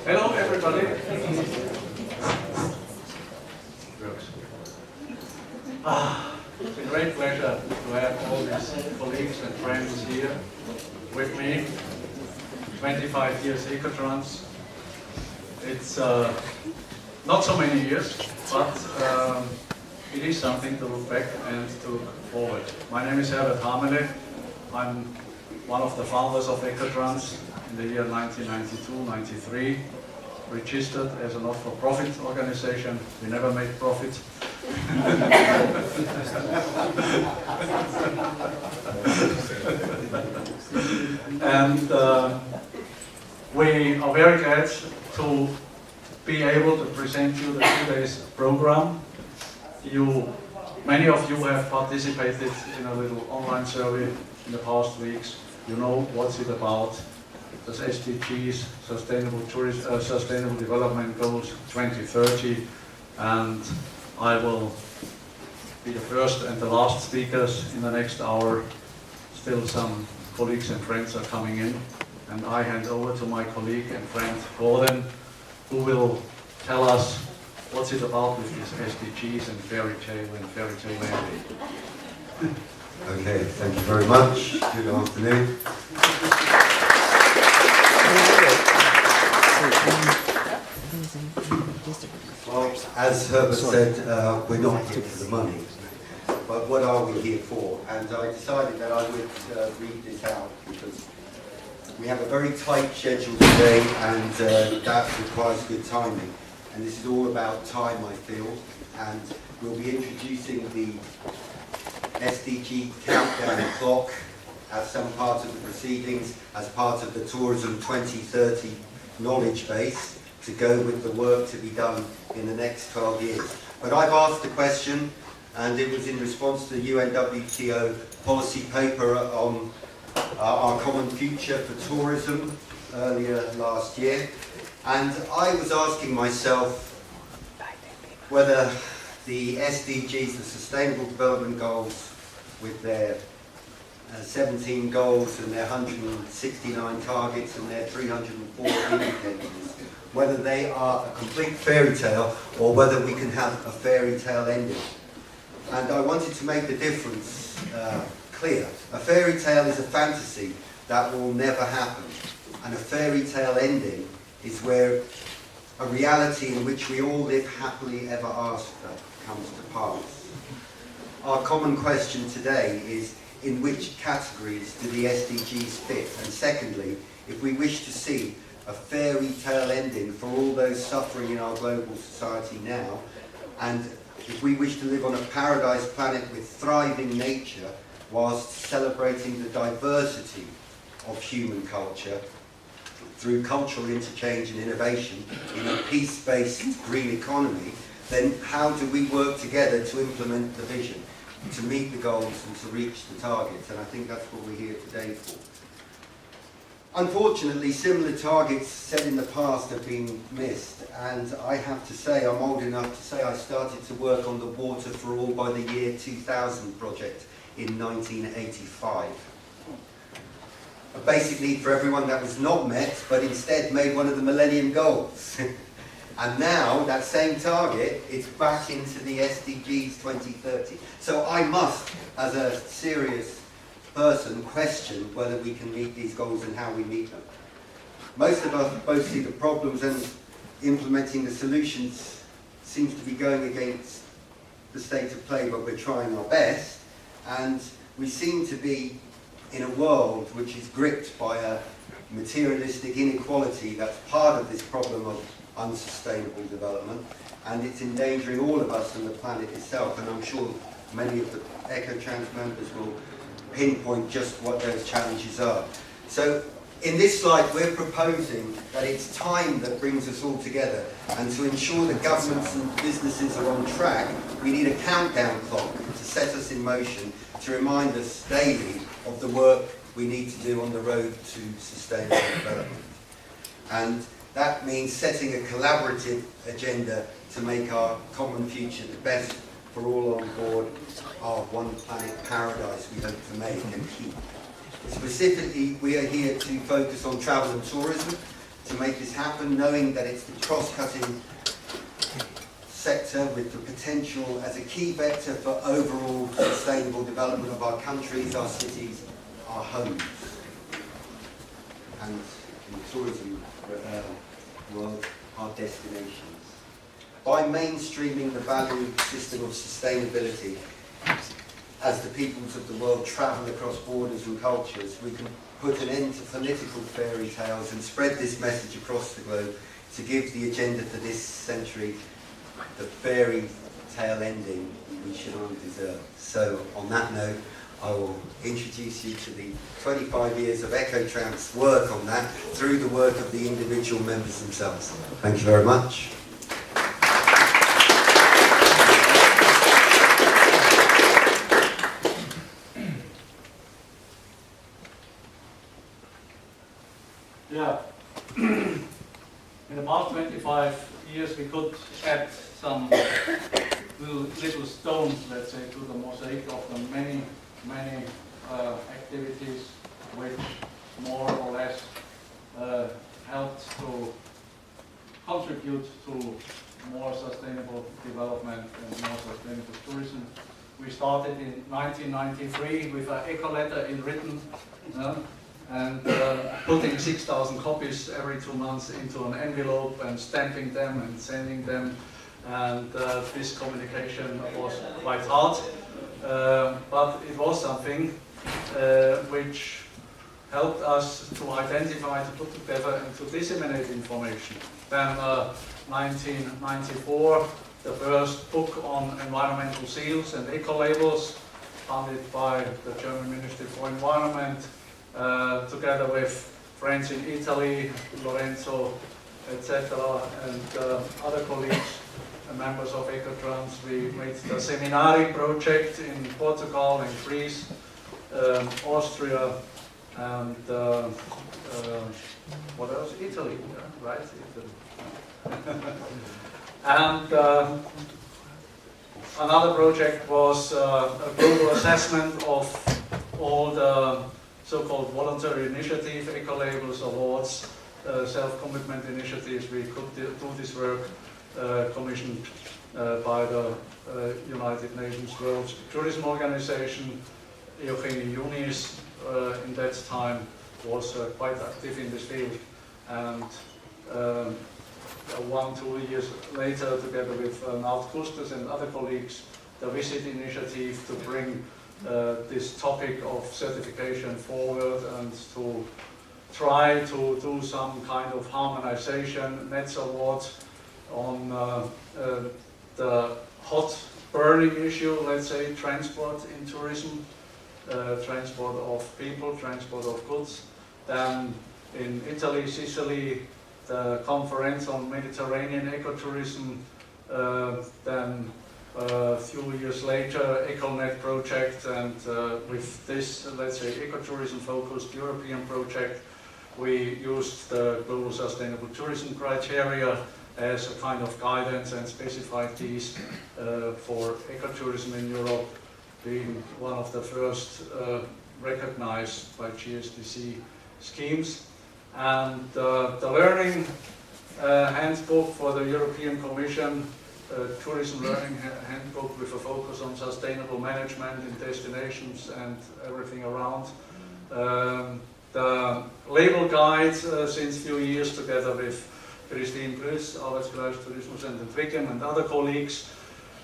Hello everybody. It's a great pleasure to have all these colleagues and friends here with me. 25 years Ecotrans. It's not so many years, but it is something to look back and to look forward. My name is Herbert Hamele. I'm one of the founders of Ecotrans in the year 1992-93, registered as a not-for-profit organization. We never made profit. And we are very glad to be able to present you the 2 days program. Many of you have participated in a little online survey in the past weeks. You know what's it about. There's SDGs, Sustainable Development Goals 2030, and I will be the first and the last speakers in the next hour. Still some colleagues and friends are coming in, and I hand over to my colleague and friend Gordon, who will tell us what's it about with these SDGs and fairy tale ending. Okay, thank you very much. Good afternoon. Well, as Herbert said, we're not here for the money, but what are we here for? And I decided that I would read this out because we have a very tight schedule today, and that requires good timing. And this is all about time, I feel, and we'll be introducing the SDG countdown clock as some part of the proceedings, as part of the Tourism 2030 knowledge base, to go with the work to be done in the next 12 years. But I've asked the question, and it was in response to the UNWTO policy paper on our common future for tourism earlier last year. And I was asking myself whether the SDGs, the Sustainable Development Goals, with their 17 goals and their 169 targets and their 304 indicators, whether they are a complete fairy tale or whether we can have a fairy tale ending. And I wanted to make the difference clear. A fairy tale is a fantasy that will never happen, and a fairy tale ending is where a reality in which we all live happily ever after comes to pass. Our common question today is, in which categories do the SDGs fit? And secondly, if we wish to see a fairy tale ending for all those suffering in our global society now, and if we wish to live on a paradise planet with thriving nature whilst celebrating the diversity of human culture through cultural interchange and innovation in a peace-based green economy, then how do we work together to implement the vision, to meet the goals and to reach the targets? And I think that's what we're here today for. Unfortunately, similar targets set in the past have been missed, and I have to say, I'm old enough to say I started to work on the Water for All by the year 2000 project in 1985. A basic need for everyone that was not met, but instead made one of the Millennium Goals. And now, that same target is back into the SDGs 2030. So I must, as a serious person, question whether we can meet these goals and how we meet them. Most of us both see the problems, and implementing the solutions seems to be going against the state of play, but we're trying our best. And we seem to be in a world which is gripped by a materialistic inequality that's part of this problem of unsustainable development, and it's endangering all of us and the planet itself. And I'm sure many of the Ecotrans members will pinpoint just what those challenges are. So in this slide, we're proposing that it's time that brings us all together, and to ensure that governments and businesses are on track, we need a countdown clock to set us in motion, to remind us daily of the work we need to do on the road to sustainable development. And that means setting a collaborative agenda to make our common future the best for all on board our one planet paradise we hope to make and keep. Specifically, we are here to focus on travel and tourism, to make this happen, knowing that it's the cross-cutting sector with the potential as a key vector for overall sustainable development of our countries, our cities, our homes, and in the tourism world, our destinations. By mainstreaming the value system of sustainability, as the peoples of the world travel across borders and cultures, we can put an end to political fairy tales and spread this message across the globe to give the agenda for this century the fairy tale ending we should all deserve. So on that note, I will introduce you to the 25 years of Ecotrans work on that through the work of the individual members themselves. Thank you very much. Yeah, in the past 25 years we could add some little stones, let's say, to the mosaic of the many activities which more or less helped to contribute to more sustainable development and more sustainable tourism. We started in 1993 with an eco letter in written, and putting 6,000 copies every 2 months into an envelope and stamping them and sending them. And this communication was quite hard, but it was something which helped us to identify, to put together and to disseminate information. Then 1994, the first book on environmental seals and eco-labels, funded by the German Ministry for Environment, together with friends in Italy, Lorenzo, etc., and other colleagues and members of Ecotrans. We made the Seminari project in Portugal, in Greece, Austria, and what else? Italy, yeah, right? Italy. And another project was a global assessment of all the so-called voluntary initiative, eco-labels, awards, self-commitment initiatives. We could do this work commissioned by the United Nations World Tourism Organization. Eugenie Yunis in that time was quite active in this field, and 1-2 years later, together with Naut Kustes and other colleagues, the Visit Initiative to bring this topic of certification forward and to try to do some kind of harmonization, NETS awards on the hot burning issue, let's say, transport in tourism, transport of people, transport of goods. Then in Italy, Sicily, the conference on Mediterranean ecotourism, then a few years later, EcoNet project, and with this, let's say, ecotourism-focused European project, we used the Global Sustainable Tourism criteria as a kind of guidance and specified these for ecotourism in Europe, being one of the first recognized by GSDC schemes. And the learning handbook for the European Commission, tourism learning handbook with a focus on sustainable management in destinations and everything around. The label guide since few years, together with Christine Brüss, Arbeitsbereich Tourismus and Entwicklung, and other colleagues.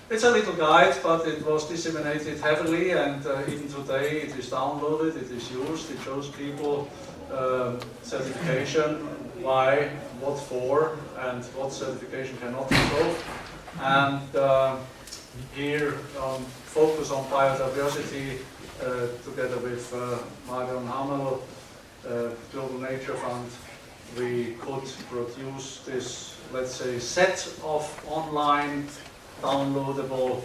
It's a little guide, but it was disseminated heavily, and even today it is downloaded, it is used, it shows people certification, why, what for, and what certification cannot improve. And here, focus on biodiversity, together with Marion Hamel, Global Nature Fund, we could produce this, let's say, set of online downloadable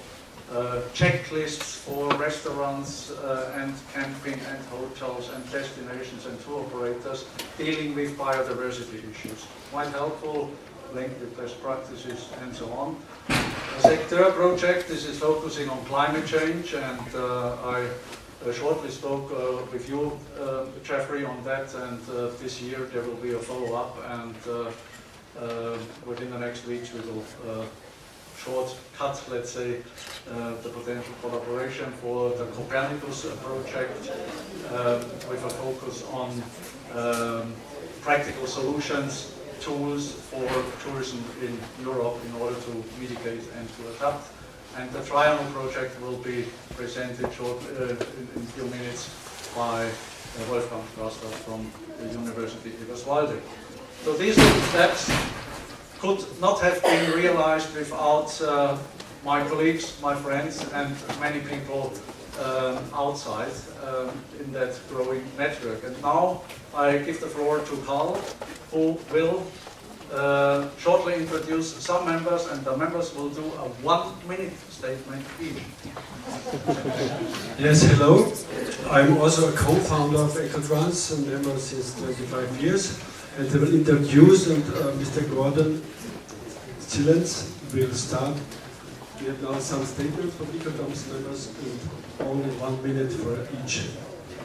checklists for restaurants and camping and hotels and destinations and tour operators dealing with biodiversity issues. Quite helpful, linked with best practices and so on. The Sector project, this is focusing on climate change, and I shortly spoke with you, Jeffrey, on that, and this year there will be a follow-up, and within the next weeks we will shortcut, let's say, the potential collaboration for the Copernicus project with a focus on practical solutions, tools for tourism in Europe in order to mitigate and to adapt. And the Triangle project will be presented in a few minutes by Wolfgang Strasser from the University of Eberswalde. So these little steps could not have been realized without my colleagues, my friends, and many people outside in that growing network. And now I give the floor to Karl, who will shortly introduce some members, and the members will do a 1-minute statement each. Yes, hello. I'm also a co-founder of Ecotrans, a member since 25 years, and I will introduce, and Mr. Gordon Silence will start. We have now some statements from Ecotrans members, and only 1 minute for each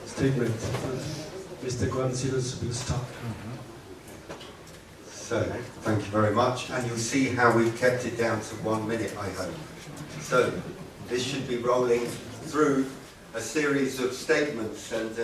statement. And Mr. Gordon Silence will start. So, thank you very much, and you'll see how we've kept it down to 1 minute, I hope. So, this should be rolling through a series of statements, and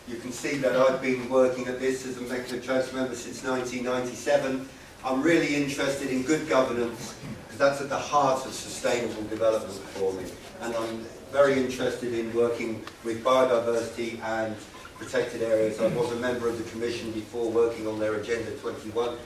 you can see that I've been working at this as a Ecotrans member since 1997. I'm really interested in good governance, because that's at the heart of sustainable development for me, and I'm very interested in working with biodiversity and protected areas. I was a member of the Commission before, working on their Agenda 21.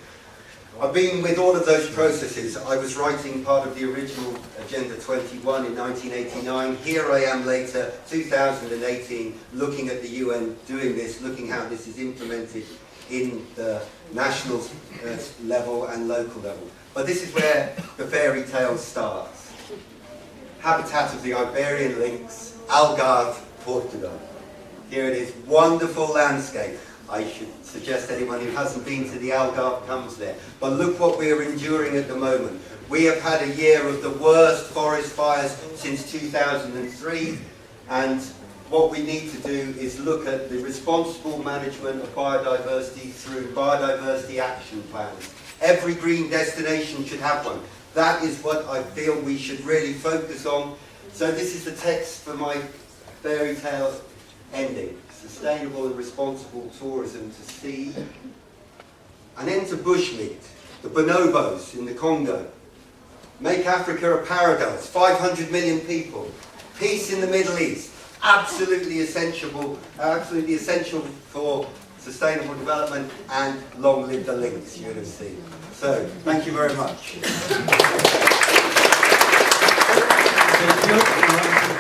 I've been with all of those processes. I was writing part of the original Agenda 21 in 1989. Here I am later, 2018, looking at the UN doing this, looking how this is implemented in the national level and local level. But this is where the fairy tale starts. Habitat of the Iberian lynx, Algarve, Portugal. Here it is, wonderful landscape. I should suggest anyone who hasn't been to the Algarve comes there. But look what we are enduring at the moment. We have had a year of the worst forest fires since 2003, and what we need to do is look at the responsible management of biodiversity through biodiversity action plans. Every green destination should have one. That is what I feel we should really focus on. So this is the text for my fairy tale ending. Sustainable and responsible tourism to see. An end to bushmeat, the bonobos in the Congo. Make Africa a paradise, 500 million people. Peace in the Middle East, absolutely essential for sustainable development, and long live the lynx, you would have seen. So, thank you very much. Thank you.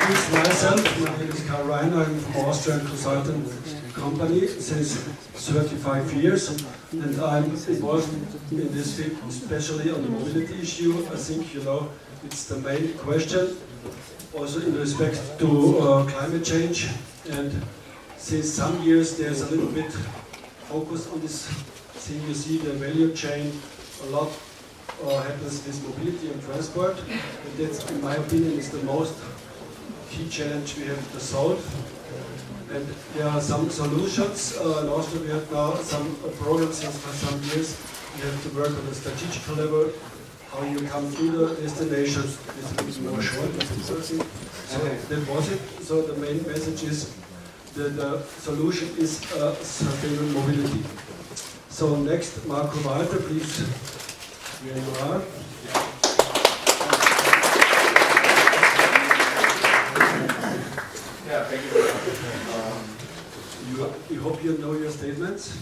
I introduce myself. My name is Karl Reiner. I'm from Austrian consultant company since 35 years, and I'm involved in this field, especially on the mobility issue. I think you know it's the main question, also in respect to climate change. And since some years there's a little bit focus on this thing. You see the value chain, a lot happens with mobility and transport, and that's, in my opinion, is the most key challenge we have to solve. And there are some solutions. In Austria we have now some programs since for some years. We have to work on a strategic level, how you come to the destinations. It's a bit more short, so that was it. So the main message is that the solution is sustainable mobility. So next, Marco Walter, please. Here you are. Yeah, thank you very much. You hope you know your statements.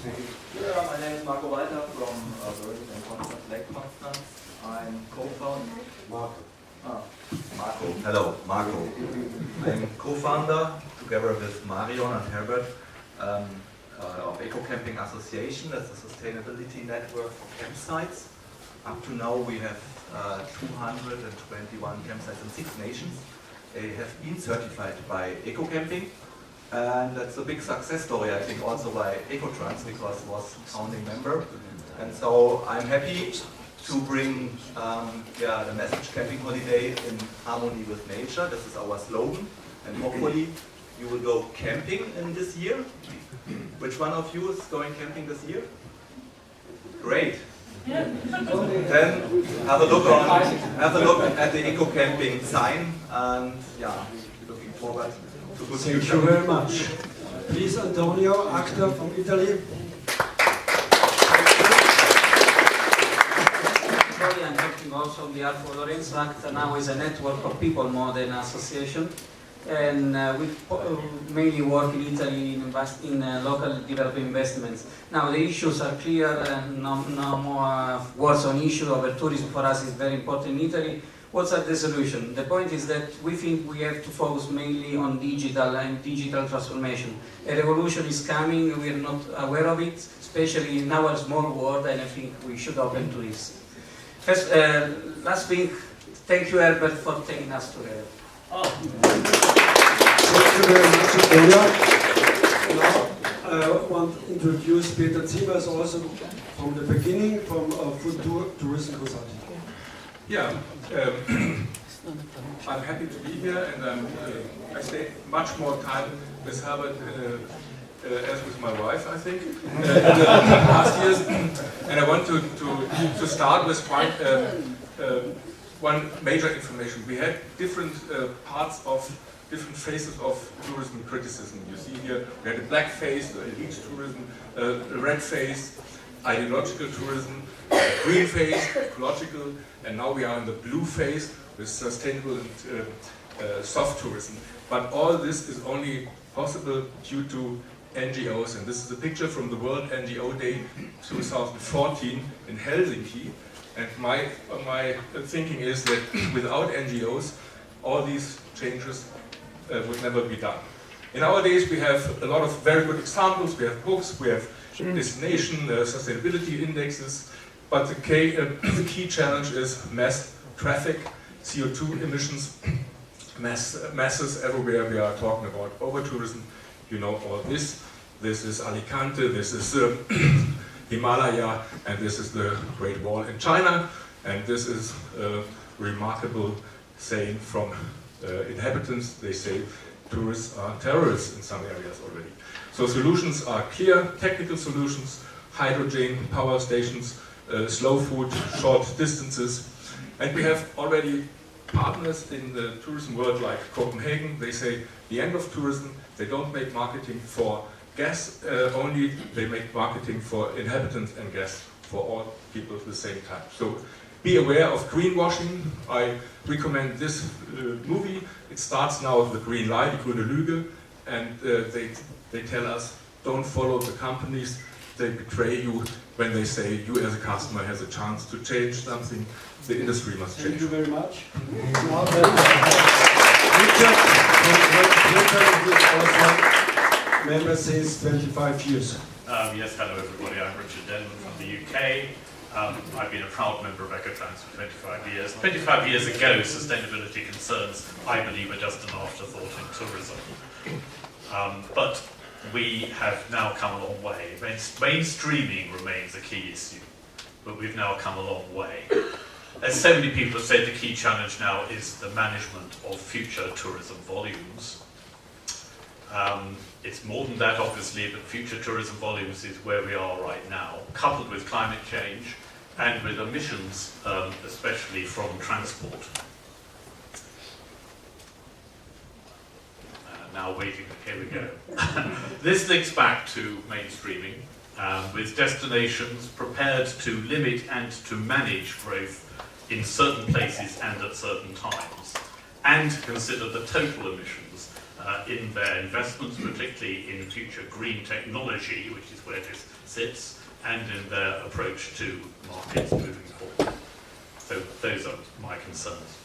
Yeah, my name is Marco Walter from Berlin and Constance, Lake Constance. I'm co-founder. Marco. Marco. Hello, Marco. I'm co-founder together with Marion and Herbert of Eco Camping Association. That's a sustainability network for campsites. Up to now we have 221 campsites in 6 nations. They have been certified by Eco Camping. And that's a big success story, I think, also by Ecotrans, because it was a founding member. And so I'm happy to bring the message camping holiday in harmony with nature. This is our slogan. And hopefully you will go camping in this year. Which one of you is going camping this year? Great. Then have a look at the eco camping sign, and yeah, looking forward to good Thank future. you very much. Please, Antonio, actor from Italy. I'm working also on behalf of Lorenzo. ACTA now is a network of people more than an association, and we mainly work in Italy in local development investments. Now the issues are clear, and no more words on issue over tourism for us is very important in Italy. What's the solution? The point is that we think we have to focus mainly on digital and digital transformation. A revolution is coming, we are not aware of it, especially in our small world, and I think we should open to this. First, last thing, thank you Herbert for taking us together. Thank you very much, Antonio. Now, I want to introduce Peter Ziemers also from the beginning, from Food Tourism Consulting. Yeah, I'm happy to be here, and I stayed much more time with Herbert as with my wife, I think, in the last years. And I want to start with one major information. We had different parts of different phases of tourism criticism. You see here, we had a black phase, elite tourism, a red phase, ideological tourism, green phase, ecological, and now we are in the blue phase with sustainable and soft tourism. But all this is only possible due to NGOs, and this is a picture from the World NGO Day 2014 in Helsinki. And my thinking is that without NGOs, all these changes would never be done. In our days, we have a lot of very good examples. We have books, we have destination, sustainability indexes, but the key challenge is mass traffic, CO2 emissions, masses everywhere. We are talking about over-tourism. You know all this. This is Alicante, this is Himalaya, and this is the Great Wall in China. And this is a remarkable saying from inhabitants. They say tourists are terrorists in some areas already. So solutions are clear, technical solutions, hydrogen, power stations, slow food, short distances. And we have already partners in the tourism world like Copenhagen. They say the end of tourism, they don't make marketing for guests only, they make marketing for inhabitants and guests, for all people at the same time. So be aware of greenwashing. I recommend this movie. It starts now with the green light, die grüne Lüge, and they tell us, don't follow the companies, they betray you when they say you as a customer has a chance to change something. The industry must change. Thank you very much. Now Richard who is also member since 25 years. Yes, hello everybody, I'm Richard Denman from the UK. I've been a proud member of Ecotrans for 25 years. 25 years ago, sustainability concerns, I believe, are just an afterthought in tourism. But we have now come a long way. Mainstreaming remains a key issue, but we've now come a long way. As so many people have said, the key challenge now is the management of future tourism volumes. It's more than that, obviously, but future tourism volumes is where we are right now, coupled with climate change and with emissions, especially from transport. Now waiting, here we go. This links back to mainstreaming, with destinations prepared to limit and to manage growth in certain places and at certain times, and consider the total emissions in their investments, particularly in future green technology, which is where this sits, and in their approach to markets moving forward. So those are my concerns.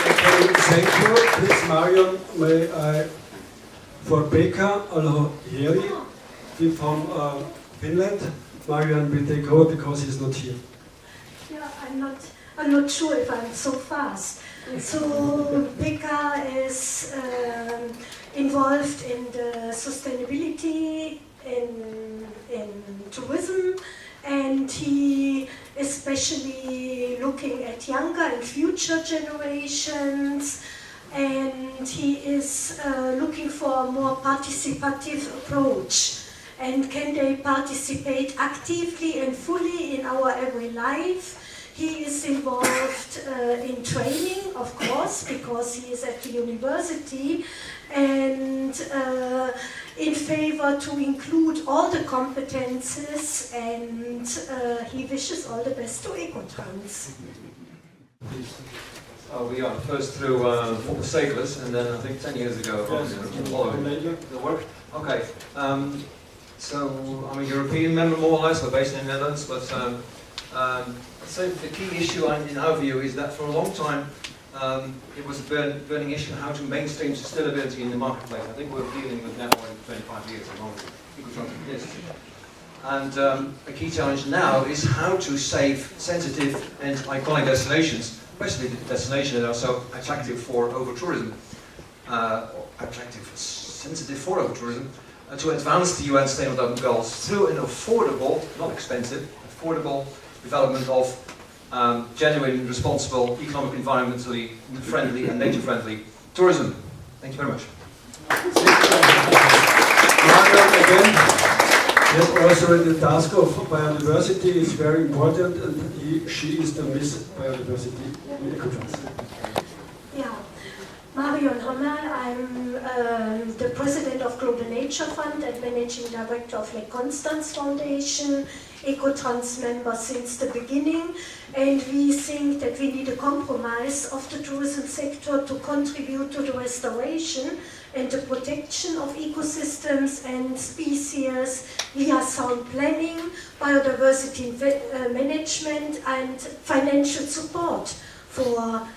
Okay, thank you. Please, Marion, may I, for Pekka Alheri from Finland. Marion will take over because he's not here. Yeah, I'm not sure if I'm so fast. So Pekka is involved in the sustainability in tourism, and he is especially looking at younger and future generations, and he is looking for a more participative approach. And can they participate actively and fully in our every life? He is involved in training, of course, because he is at the university, and in favor to include all the competences, and he wishes all the best to Ecotrans. We are first through Sageless, and then I think 10 years ago, following the work. Okay, so I'm a European member more or less, we're based in the Netherlands, but I'd say the key issue in our view is that for a long time it was a burning issue how to mainstream sustainability in the marketplace. I think we're dealing with that for 25 years at the moment. And a key challenge now is how to save sensitive and iconic destinations, especially the destinations that are so attractive for over-tourism, sensitive for over-tourism, to advance the UN Sustainable Development Goals through an affordable, not expensive, affordable development of genuine, responsible, economic, environmentally friendly and nature-friendly tourism. Thank you very much. Again, yes, also the task of biodiversity is very important, and she is the Miss Biodiversity in Ecotrans. Yeah, Marion Hommel, I'm the president of Global Nature Fund and managing director of Lake Constance Foundation, Ecotrans member since the beginning, and we think that we need a compromise of the tourism sector to contribute to the restoration and the protection of ecosystems and species via sound planning, biodiversity management, and financial support for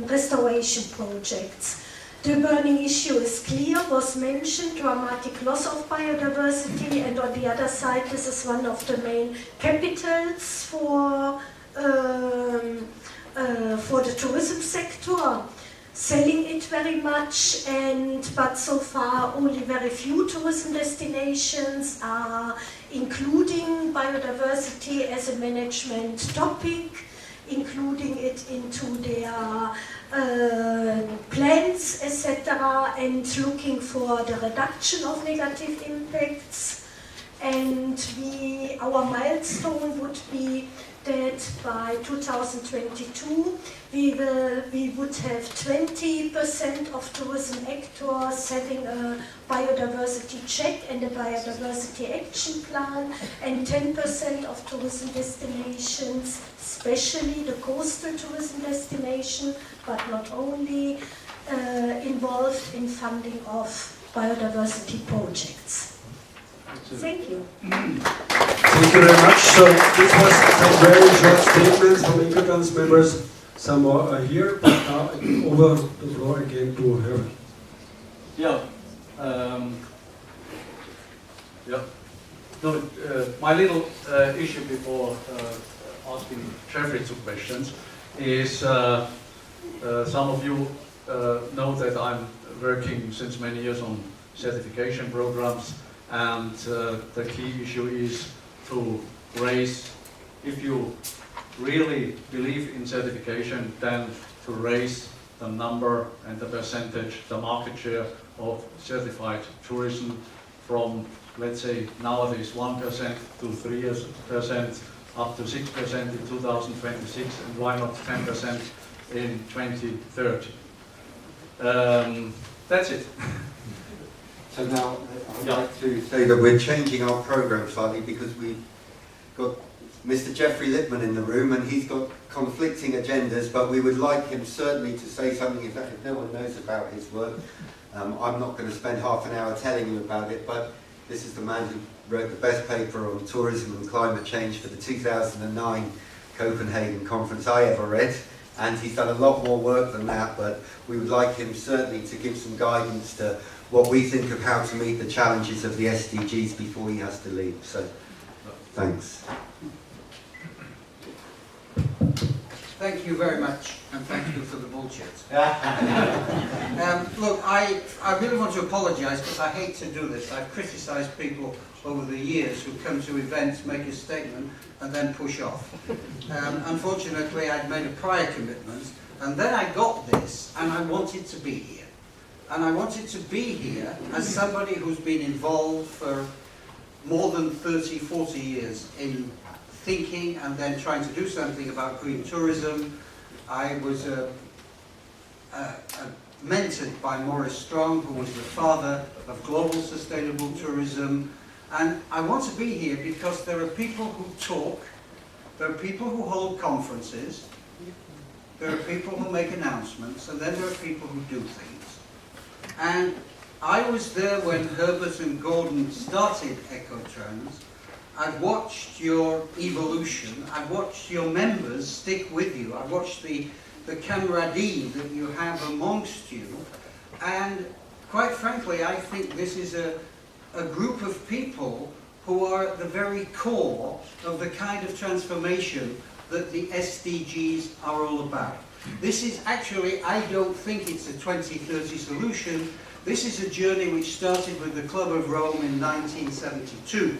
restoration projects. The burning issue is clear, was mentioned, dramatic loss of biodiversity, and on the other side, this is one of the main capitals for the tourism sector, selling it very much, but so far only very few tourism destinations are including biodiversity as a management topic, including it into their plans, etc., and looking for the reduction of negative impacts. And our milestone would be that by 2022 we would have 20% of tourism actors having a biodiversity check and a biodiversity action plan, and 10% of tourism destinations, especially the coastal tourism destination, but not only, involved in funding of biodiversity projects. Thank you. Thank you very much. So this was some very short statements from Ecotrans members. Some more are here, but now I give over the floor again to her. Yeah. No, my little issue before asking Jeffrey two questions is some of you know that I'm working since many years on certification programs, and the key issue is to raise, if you really believe in certification, then to raise the number and the percentage, the market share of certified tourism from, let's say, nowadays 1% to 3% up to 6% in 2026, and why not 10% in 2030? That's it. So now I'd like to say that we're changing our program slightly because we've got Mr. Jeffrey Lippman in the room, and he's got conflicting agendas, but we would like him certainly to say something if no one knows about his work. I'm not going to spend half an hour telling you about it, but this is the man who wrote the best paper on tourism and climate change for the 2009 Copenhagen conference I ever read, and he's done a lot more work than that, but we would like him certainly to give some guidance to what we think of how to meet the challenges of the SDGs before he has to leave. So, thanks. Thank you very much, and thank you for the bullshit. Look, I really want to apologise because I hate to do this. I've criticised people over the years who come to events, make a statement, and then push off. Unfortunately, I'd made a prior commitment, and then I got this, and I wanted to be here. And I wanted to be here as somebody who's been involved for more than 30, 40 years in thinking and then trying to do something about green tourism. I was mentored by Maurice Strong, who was the father of global sustainable tourism. And I want to be here because there are people who talk, there are people who hold conferences, there are people who make announcements, and then there are people who do things. And I was there when Herbert and Gordon started Ecotrans. I've watched your evolution, I've watched your members stick with you, I've watched the camaraderie that you have amongst you, and quite frankly I think this is a group of people who are at the very core of the kind of transformation that the SDGs are all about. This is actually, I don't think it's a 2030 solution, this is a journey which started with the Club of Rome in 1972.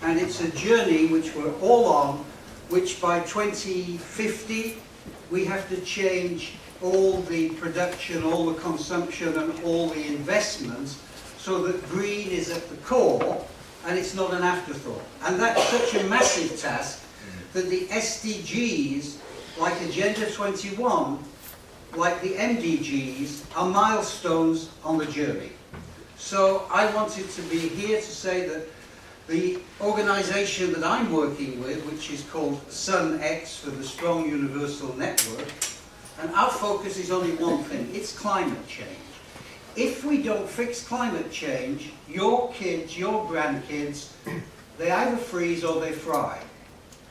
And it's a journey which we're all on, which by 2050 we have to change all the production, all the consumption and all the investments so that green is at the core and it's not an afterthought. And that's such a massive task that the SDGs, like Agenda 21, like the MDGs, are milestones on the journey. So I wanted to be here to say that the organisation that I'm working with, which is called SUNX for the Strong Universal Network, and our focus is only one thing, it's climate change. If we don't fix climate change, your kids, your grandkids, they either freeze or they fry.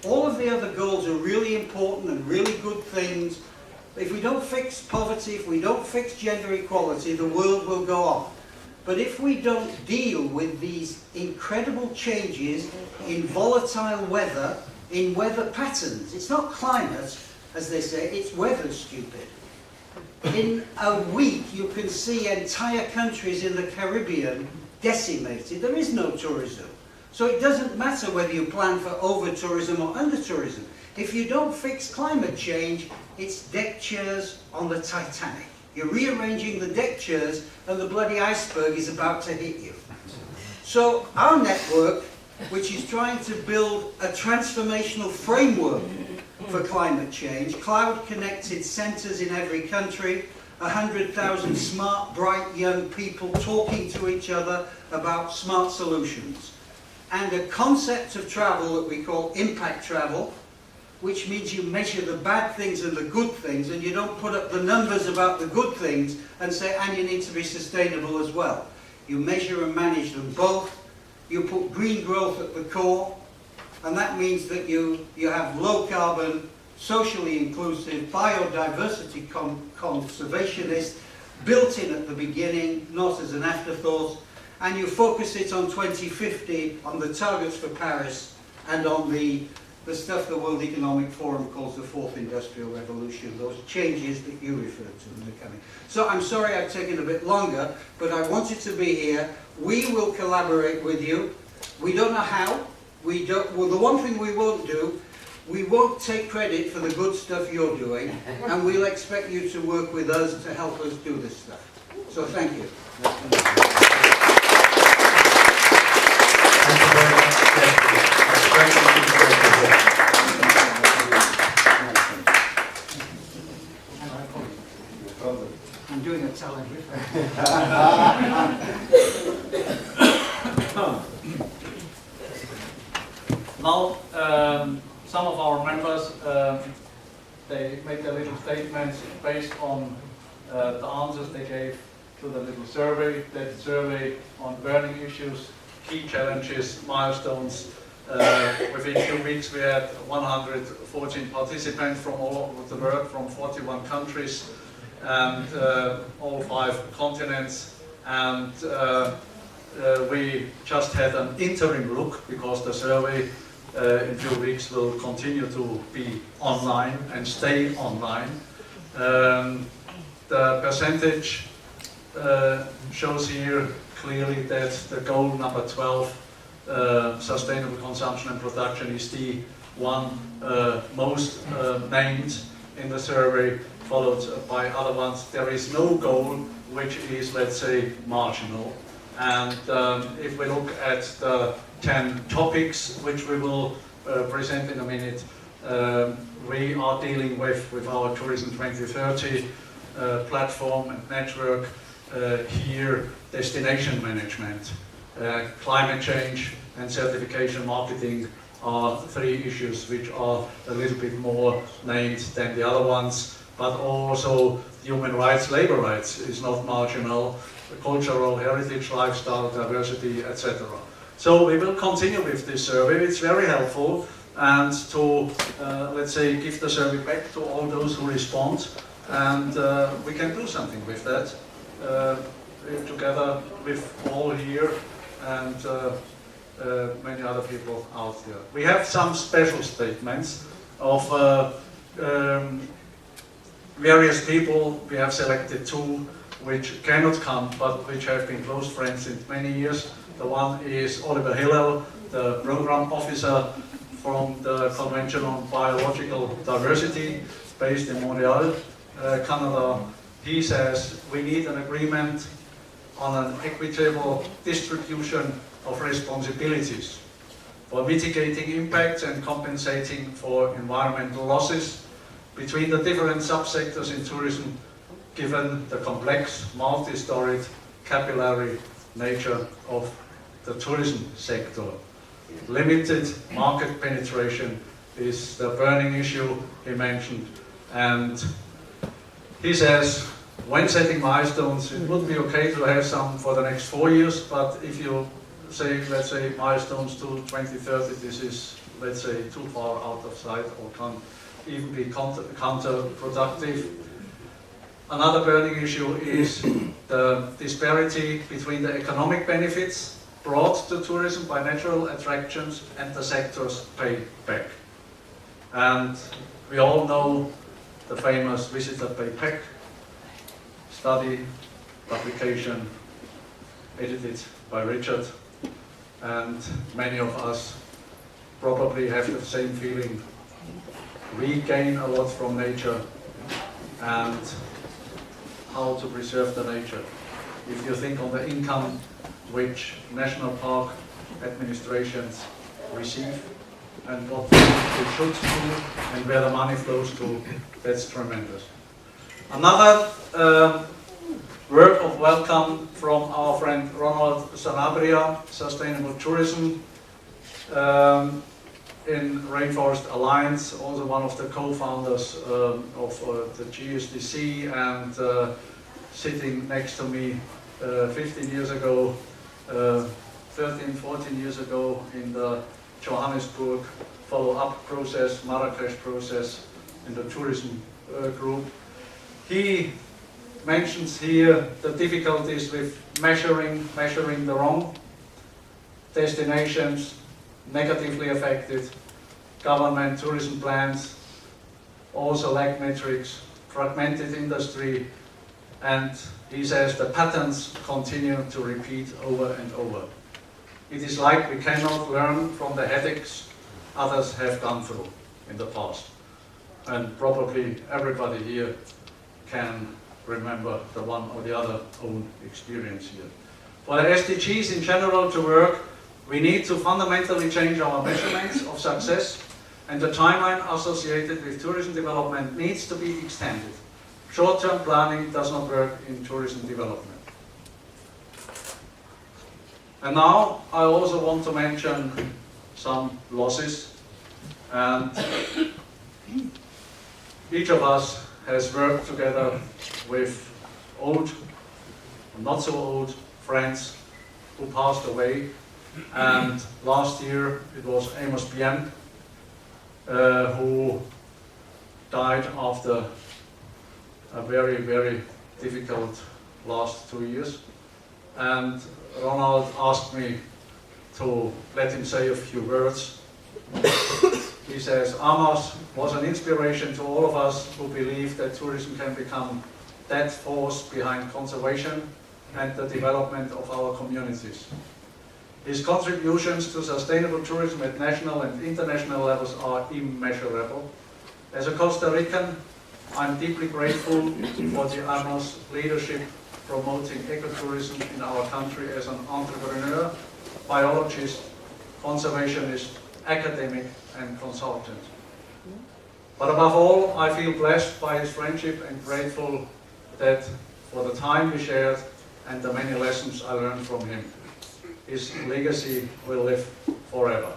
All of the other goals are really important and really good things. If we don't fix poverty, if we don't fix gender equality, the world will go on. But if we don't deal with these incredible changes in volatile weather, in weather patterns, it's not climate, as they say, it's weather, stupid. In a week, you can see entire countries in the Caribbean decimated. There is no tourism. So it doesn't matter whether you plan for over-tourism or under-tourism. If you don't fix climate change, it's deck chairs on the Titanic. You're rearranging the deck chairs and the bloody iceberg is about to hit you. So our network, which is trying to build a transformational framework for climate change, cloud-connected centres in every country, 100,000 smart, bright young people talking to each other about smart solutions, and a concept of travel that we call impact travel, which means you measure the bad things and the good things, and you don't put up the numbers about the good things and say, and you need to be sustainable as well. You measure and manage them both. You put green growth at the core, and that means that you have low carbon, socially inclusive, biodiversity conservationist, built in at the beginning, not as an afterthought, and you focus it on 2050, on the targets for Paris, and on the stuff the World Economic Forum calls the fourth industrial revolution, those changes that you referred to in the coming. So I'm sorry I've taken a bit longer, but I wanted to be here. We will collaborate with you. We don't know how. Well, the one thing we won't do, we won't take credit for the good stuff you're doing, and we'll expect you to work with us to help us do this stuff. So thank you. Thank you very much. I'm doing a talent Now, some of our members, they made their little statements based on the answers they gave to the little survey. That survey on burning issues, key challenges, milestones. Within 2 weeks we had 114 participants from all over the world, from 41 countries and all 5 continents. And we just had an interim look because the survey in a few weeks will continue to be online and stay online. The percentage shows here clearly that the goal number 12, sustainable consumption and production, is the one most named in the survey, followed by other ones. There is no goal which is, let's say, marginal. And if we look at the 10 topics which we will present in a minute, we are dealing with our Tourism 2030 platform and network. Here, destination management, climate change and certification marketing are 3 issues which are a little bit more named than the other ones, but also human rights, labor rights is not marginal, cultural heritage, lifestyle, diversity, etc. So we will continue with this survey. It's very helpful, and to, let's say, give the survey back to all those who respond, and we can do something with that, together with all here and many other people out there. We have some special statements of various people. We have selected 2 which cannot come, but which have been close friends since many years. The one is Oliver Hillel, the program officer from the Convention on Biological Diversity, based in Montreal, Canada. He says we need an agreement on an equitable distribution of responsibilities for mitigating impacts and compensating for environmental losses between the different subsectors in tourism, given the complex, multi-storied, capillary nature of the tourism sector. Limited market penetration is the burning issue he mentioned, and he says when setting milestones, it would be okay to have some for the next 4 years, but if you say, let's say, milestones to 2030, this is, let's say, too far out of sight or can even be counterproductive. Another burning issue is the disparity between the economic benefits brought to tourism by natural attractions and the sector's pay back. And we all know the famous visitor pay back study, publication, edited by Richard, and many of us probably have the same feeling. We gain a lot from nature, and how to preserve the nature. If you think on the income which national park administrations receive and what they should do and where the money flows to, that's tremendous. Another word of welcome from our friend Ronald Sanabria, Sustainable Tourism in Rainforest Alliance, also one of the co-founders of the GSDC, and sitting next to me 15 years ago, 13, 14 years ago in the Johannesburg follow-up process, Marrakesh process in the tourism group. He mentions here the difficulties with measuring the wrong destinations, negatively affected, government tourism plans, also lack metrics, fragmented industry, and he says the patterns continue to repeat over and over. It is like we cannot learn from the headaches others have gone through in the past. And probably everybody here can remember the one or the other own experience here. For the SDGs in general to work, we need to fundamentally change our measurements of success, and the timeline associated with tourism development needs to be extended. Short-term planning does not work in tourism development. And now I also want to mention some losses, and each of us has worked together with old, not so old friends who passed away. And last year it was Amos Bien who died after a very, very difficult last 2 years. And Ronald asked me to let him say a few words He says, Amos was an inspiration to all of us who believe that tourism can become that force behind conservation and the development of our communities. His contributions to sustainable tourism at national and international levels are immeasurable. As a Costa Rican, I'm deeply grateful for the Amos leadership promoting ecotourism in our country as an entrepreneur, biologist, conservationist, academic and consultant. But above all, I feel blessed by his friendship and grateful that for the time we shared and the many lessons I learned from him. His legacy will live forever.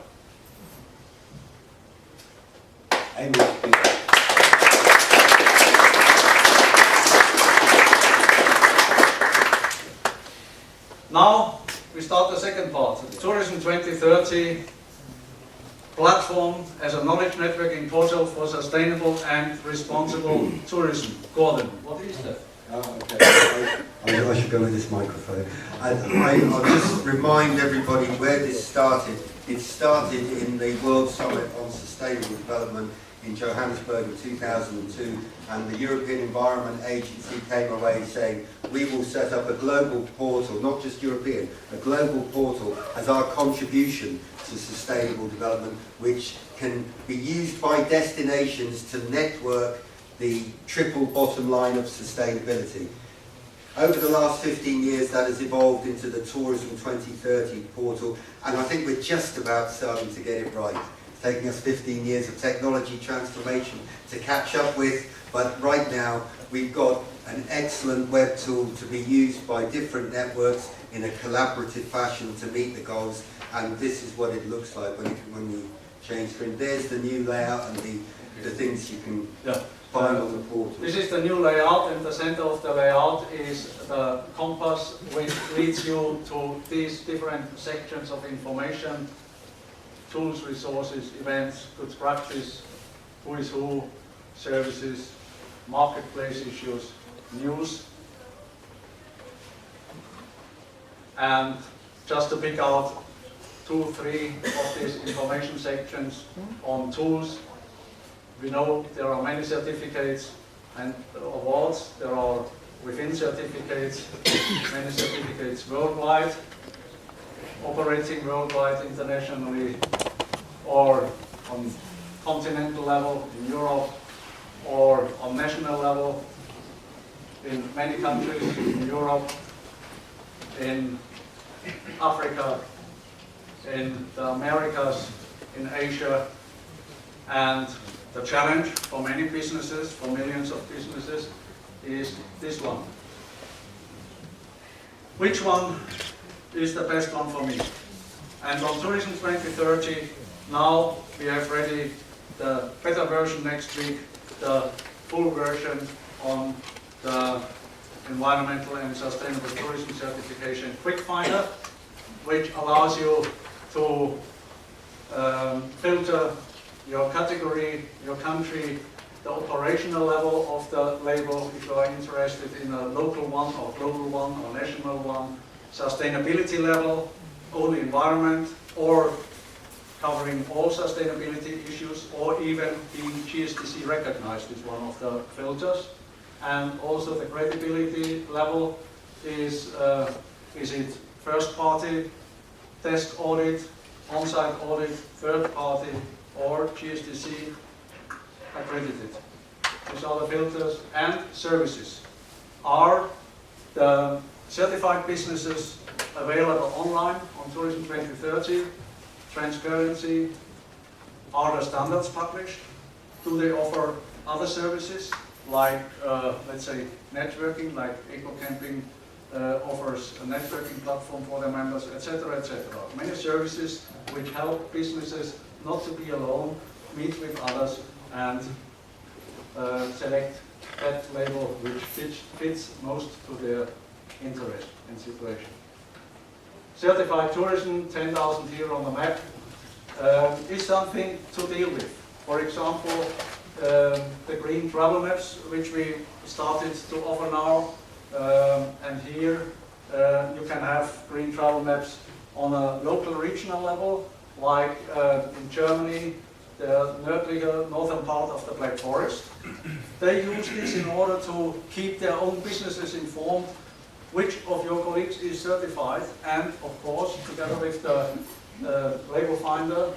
Amen. Now we start the second part. Tourism 2030 platform as a knowledge networking portal for sustainable and responsible tourism. Gordon, what is that? Okay. I should go with this microphone. And I'll just remind everybody where this started. It started in the World Summit on Sustainable Development in Johannesburg in 2002, and the European Environment Agency came away saying, we will set up a global portal, not just European, a global portal as our contribution to sustainable development, which can be used by destinations to network the triple bottom line of sustainability. Over the last 15 years, that has evolved into the Tourism 2030 portal, and I think we're just about starting to get it right. It's taking us 15 years of technology transformation to catch up with, but right now we've got an excellent web tool to be used by different networks in a collaborative fashion to meet the goals, and this is what it looks like when you change screen. There's the new layout and the things you can find on the portal. This is the new layout, and the center of the layout is the compass which leads you to these different sections of information: tools, resources, events, good practice, who is who, services, marketplace issues, news. And just to pick out 2 or 3 of these information sections on tools, we know there are many certificates and awards. There are within certificates, many certificates worldwide, operating worldwide, internationally, or on continental level in Europe, or on national level in many countries in Europe, in Africa, in the Americas, in Asia, and the challenge for many businesses, for millions of businesses, is this one. Which one is the best one for me? And on Tourism 2030, now we have ready the beta version next week, the full version on the Environmental and Sustainable Tourism Certification Quick Finder, which allows you to filter your category, your country, the operational level of the label, if you are interested in a local one or global one or national one, sustainability level, only environment, or covering all sustainability issues, or even being GSTC recognized is one of the filters. And also the credibility level is it first party, test audit, on-site audit, third party, or GSTC accredited. These are the filters. And services. Are the certified businesses available online on Tourism 2030? Transparency. Are the standards published? Do they offer other services like, let's say, networking, like Eco-Camping offers a networking platform for their members, etc., etc. Many services which help businesses not to be alone, meet with others, and select that label which fits most to their interest and situation. Certified tourism, 10,000 here on the map, is something to deal with. For example, the green travel maps, which we started to offer now, and here you can have green travel maps on a local regional level, like in Germany, the nördliche, northern part of the Black Forest. They use this in order to keep their own businesses informed which of your colleagues is certified, and of course, together with the label finder,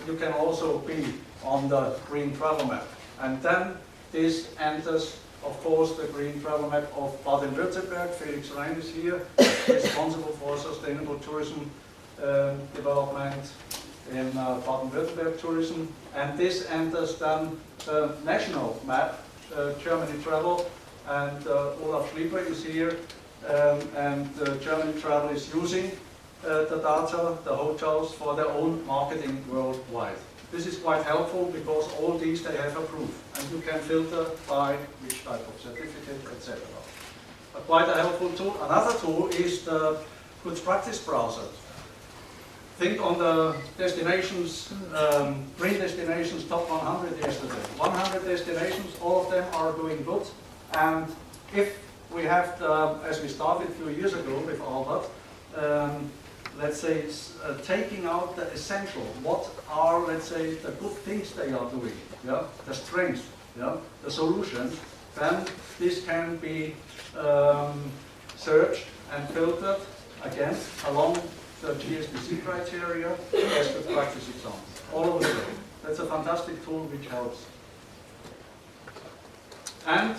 you can also be on the green travel map. And then this enters, of course, the green travel map of Baden-Württemberg. Felix Rein is here, responsible for sustainable tourism development in Baden-Württemberg tourism. And this enters then the national map, Germany Travel, and Olaf Schlieper is here. And Germany Travel is using the data, the hotels, for their own marketing worldwide. This is quite helpful because all these they have approved, and you can filter by which type of certificate, etc. Quite a helpful tool. Another tool is the Good Practice browser. Think on the destinations, green destinations top 100 yesterday. 100 destinations, all of them are doing good. And if we have, as we started a few years ago with Albert, let's say, taking out the essential. What are, let's say, the good things they are doing? Yeah, the strengths, yeah, the solutions. Then this can be searched and filtered again along the GSBC criteria as the practice exams all over the world. That's a fantastic tool which helps. And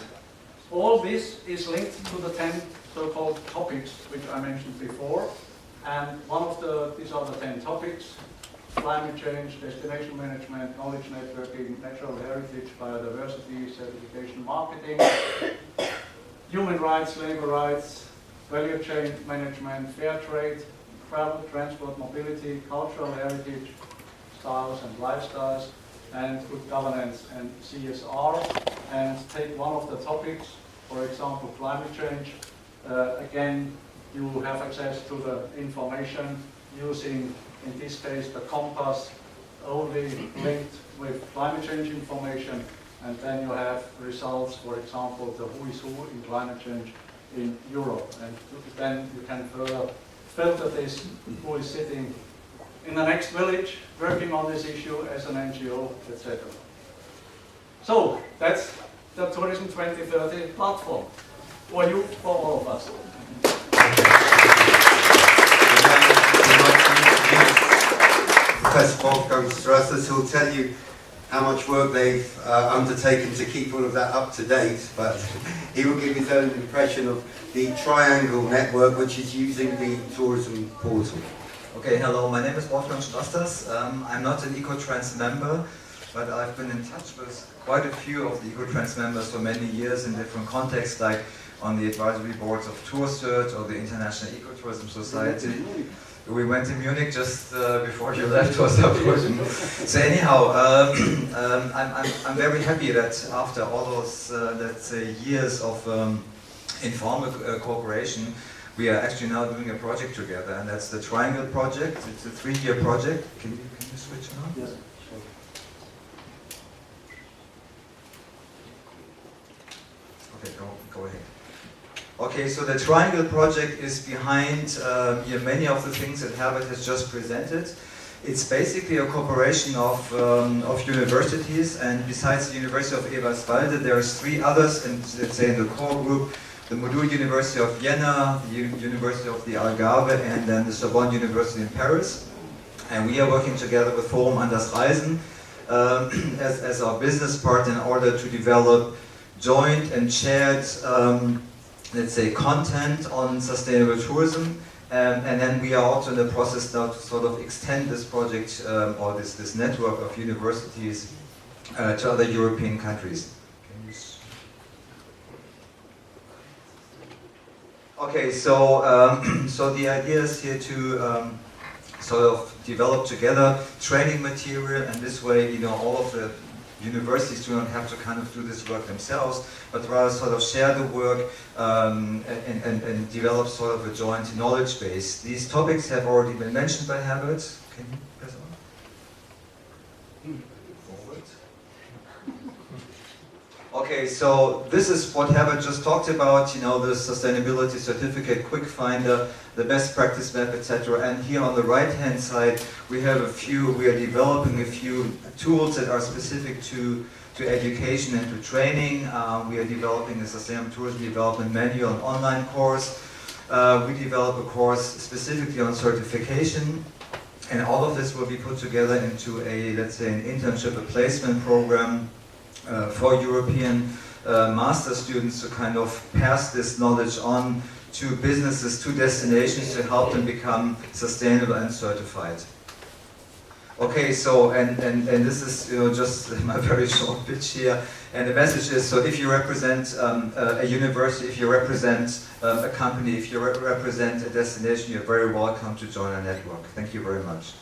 all this is linked to the 10 so-called topics which I mentioned before. And one of these are the 10 topics: climate change, destination management, knowledge networking, natural heritage, biodiversity, certification marketing, human rights, labor rights, value chain management, fair trade, travel, transport, mobility, cultural heritage, styles and lifestyles, and good governance and CSR. And take one of the topics, for example, climate change. Again, you have access to the information using, in this case, the compass, only linked with climate change information, and then you have results, for example, the who is who in climate change in Europe. And then you can further filter this, who is sitting in the next village, working on this issue as an NGO, etc. So, that's the Tourism 2030 platform for you, for all of us. Professor Wolfgang Strasser will tell you how much work they've undertaken to keep all of that up to date, but he will give his own impression of the Triangle Network, which is using the tourism portal. Okay, hello, my name is Wolfgang Strasser. I'm not an Ecotrans member, but I've been in touch with quite a few of the Ecotrans members for many years in different contexts, like on the advisory boards of TourSearch or the International Ecotourism Society. We went to Munich just before you left for some. So anyhow, I'm very happy that after all those, let's say, years of informal cooperation, we are actually now doing a project together, and that's the Triangle project. It's a 3-year project. Can you switch now? Yes. Okay, go ahead. Okay, so the Triangle project is behind many of the things that Herbert has just presented. It's basically a cooperation of universities, and besides the University of Eberswalde, there's 3 others, and let's say in the core group, the Module University of Vienna, the University of the Algarve, and then the Sorbonne University in Paris. And we are working together with Forum Anders Reisen as our business partner in order to develop joint and shared let's say, content on sustainable tourism, and then we are also in the process now to sort of extend this project or this network of universities to other European countries. Okay, so so the idea is here to sort of develop together training material, and this way, you know, all of the universities do not have to kind of do this work themselves, but rather sort of share the work and develop sort of a joint knowledge base. These topics have already been mentioned by Herbert. Can you press on? Forward. Okay, so this is what Herbert just talked about, you know, the sustainability certificate, quick finder, the best practice map, etc. And here on the right-hand side, we are developing a few tools that are specific to education and to training. We are developing a sustainable tourism development manual, an online course. We develop a course specifically on certification. And all of this will be put together into let's say, an internship, a placement program for European master students to kind of pass this knowledge on to businesses, to destinations, to help them become sustainable and certified. Okay, so, and this is, you know, just my very short pitch here, and the message is, so if you represent a university, if you represent a company, if you represent a destination, you're very welcome to join our network. Thank you very much.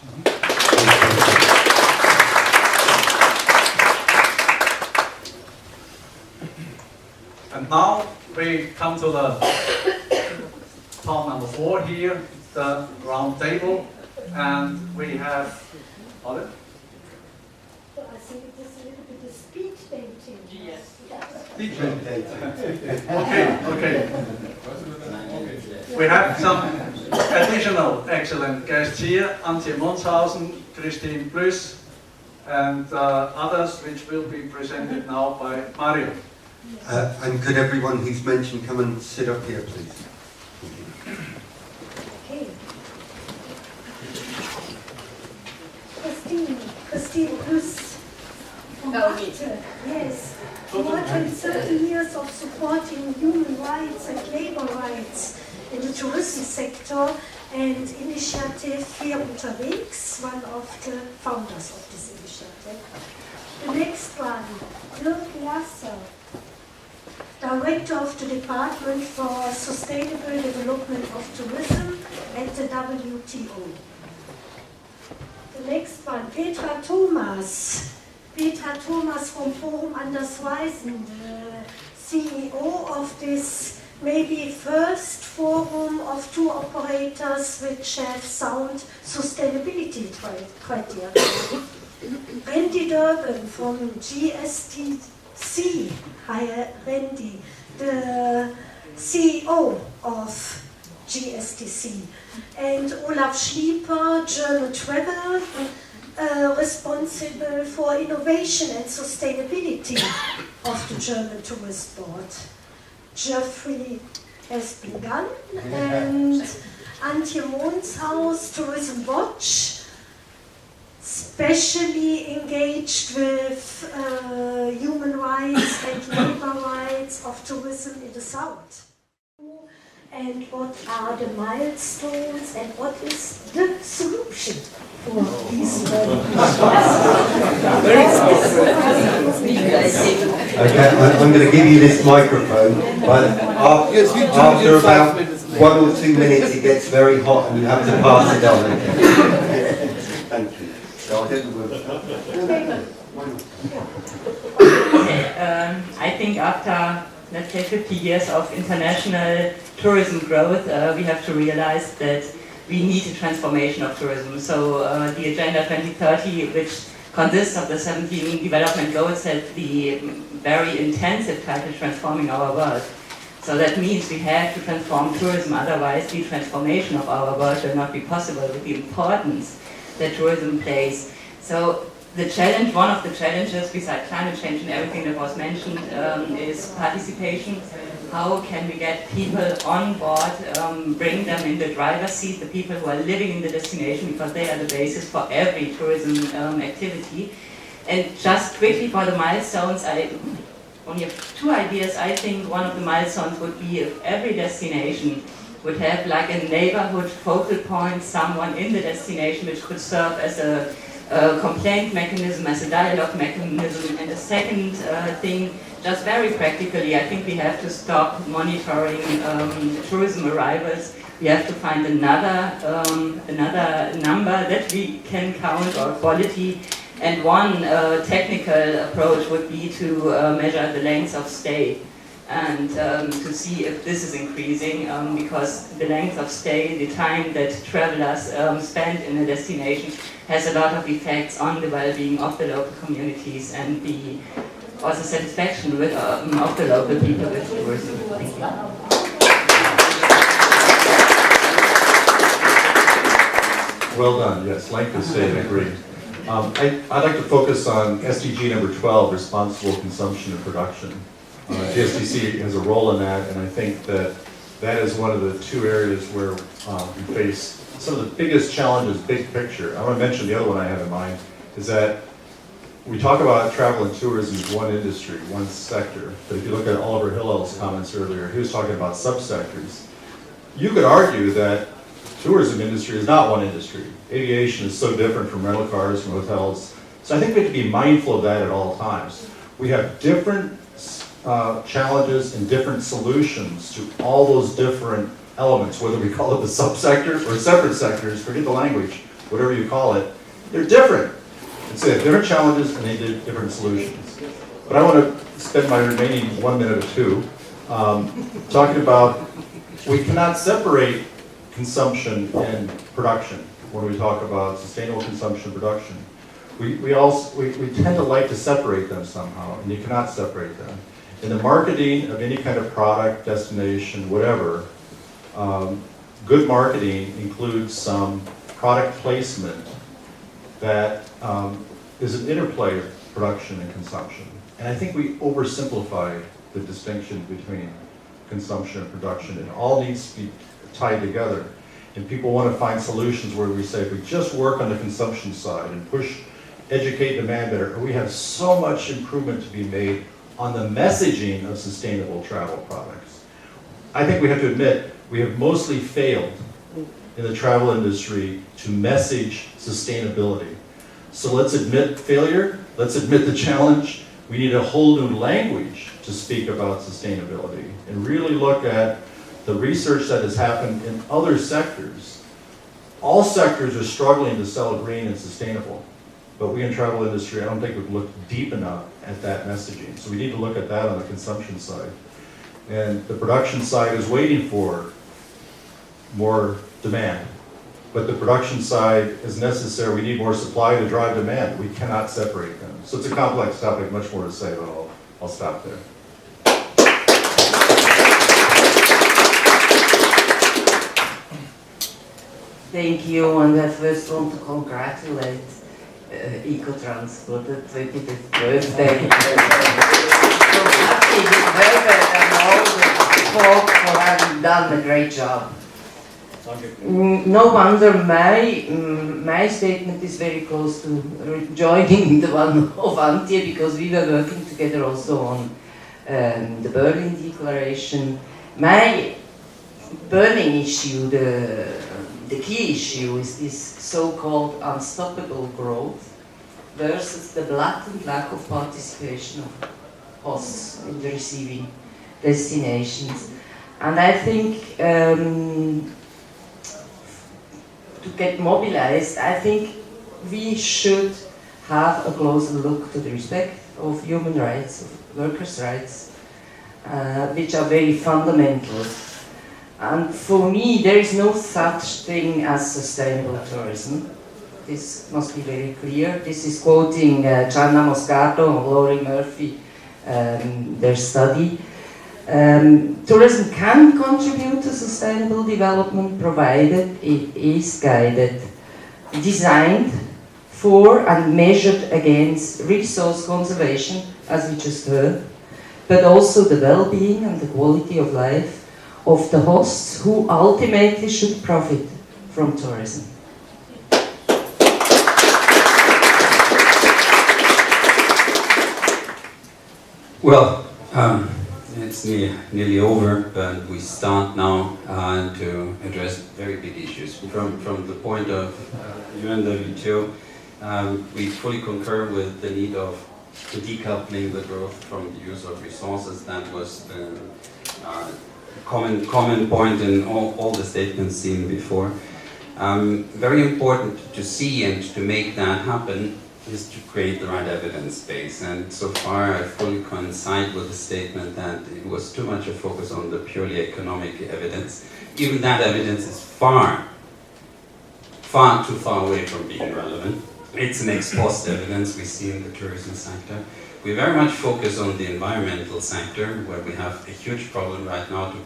And now we come to the part number 4 here, the round table, and we have, Olive? I think it is a little bit of speed dating. Yes. Okay. We have some additional excellent guests here, Antje Monshausen, Christine Plüss, and others which will be presented now by Mario. And could everyone who's mentioned come and sit up here, please? Okay. Christine Plüss from Arte. Yes. More than 30 years of supporting human rights and labor rights in the tourism sector, and initiative Hier unterwegs, one of the founders of this initiative. The next one, Dirk Lasser, Director of the Department for Sustainable Development of Tourism at the WTO. The next one, Petra Thomas from Forum Andersweisen, the CEO of this maybe first forum of tour operators which have sound sustainability criteria. Randy Durbin from GSTC, hi Randy, the CEO of GSTC, and Olaf Schlieper, German Travel, responsible for innovation and sustainability of the German Tourist Board. Jeffrey has begun, and Antje Monshaus, Tourism Watch, specially engaged with human rights and labor rights of tourism in the South. And what are the milestones and what is the solution for these problems? Okay, I'm going to give you this microphone, but after about 1 or 2 minutes it gets very hot and you have to pass it on. Thank you. So I'll get the word. Okay, I think after, let's say, 50 years of international tourism growth, we have to realize that we need a transformation of tourism. So the Agenda 2030, which consists of the 17 development goals, has the very intensive title Transforming Our World. So that means we have to transform tourism, otherwise the transformation of our world will not be possible with the importance that tourism plays. So the challenge, one of the challenges, besides climate change and everything that was mentioned, is participation. How can we get people on board, bring them in the driver's seat, the people who are living in the destination, because they are the basis for every tourism activity. And just quickly for the milestones, I only have 2 ideas. I think one of the milestones would be if every destination would have like a neighborhood focal point, someone in the destination which could serve as a complaint mechanism, as a dialogue mechanism. And the second thing, just very practically, I think we have to stop monitoring tourism arrivals. We have to find another number that we can count, or quality. And one technical approach would be to measure the length of stay, and to see if this is increasing, because the length of stay, the time that travelers spend in a destination, has a lot of effects on the well-being of the local communities and the also satisfaction with, of the local people with tourism. Thank you. Well done, yes, length of stay, I agree. I'd like to focus on SDG number 12, responsible consumption and production. The SDC has a role in that, and I think that that is one of the two areas where we face some of the biggest challenges, big picture. I want to mention the other one I have in mind, is that we talk about travel and tourism as one industry, one sector, but if you look at Oliver Hillel's comments earlier, he was talking about subsectors. You could argue that tourism industry is not one industry. Aviation is so different from rental cars, from hotels. So I think we have to be mindful of that at all times. We have different challenges and different solutions to all those different elements, whether we call it the subsectors or separate sectors, forget the language, whatever you call it, they're different. And so they have different challenges and they have different solutions. But I want to spend my remaining 1 minute or two talking about, we cannot separate consumption and production when we talk about sustainable consumption and production. We tend to like to separate them somehow, and you cannot separate them. In the marketing of any kind of product, destination, whatever, good marketing includes some product placement that is an interplay of production and consumption. And I think we oversimplify the distinction between consumption and production. It all needs to be tied together. And people want to find solutions where we say, if we just work on the consumption side and push, educate, demand better, we have so much improvement to be made on the messaging of sustainable travel products. I think we have to admit, we have mostly failed in the travel industry to message sustainability. So let's admit failure, let's admit the challenge. We need a whole new language to speak about sustainability and really look at the research that has happened in other sectors. All sectors are struggling to sell green and sustainable, but we in travel industry, I don't think we've looked deep enough at that messaging. So we need to look at that on the consumption side. And the production side is waiting for more demand. But the production side is necessary. We need more supply to drive demand. We cannot separate them. So it's a complex topic, much more to say, but I'll stop there. Thank you, and I first want to congratulate Ecotrans for the 25th birthday. So happy with Herbert and all the folk for having done a great job. No wonder my statement is very close to joining the one of Antje, because we were working together also on the Berlin Declaration. My burning issue, the key issue, is this so-called unstoppable growth versus the blatant lack of participation of hosts in the receiving destinations. And I think to get mobilized, I think we should have a closer look to the respect of human rights, of workers' rights, which are very fundamental. And for me, there is no such thing as sustainable tourism. This must be very clear. This is quoting Gianna Moscato and Laurie Murphy, their study. Tourism can contribute to sustainable development provided it is guided, designed for and measured against resource conservation, as we just heard, but also the well-being and the quality of life of the hosts who ultimately should profit from tourism. Well, it's nearly over, but we start now to address very big issues. From the point of UNWTO, we fully concur with the need of decoupling the growth from the use of resources. That was the common point in all the statements seen before. Very important to see and to make that happen is to create the right evidence base. And so far I fully coincide with the statement that it was too much a focus on the purely economic evidence. Even that evidence is far too far away from being relevant. It's an ex post evidence we see in the tourism sector. We very much focus on the environmental sector, where we have a huge problem right now to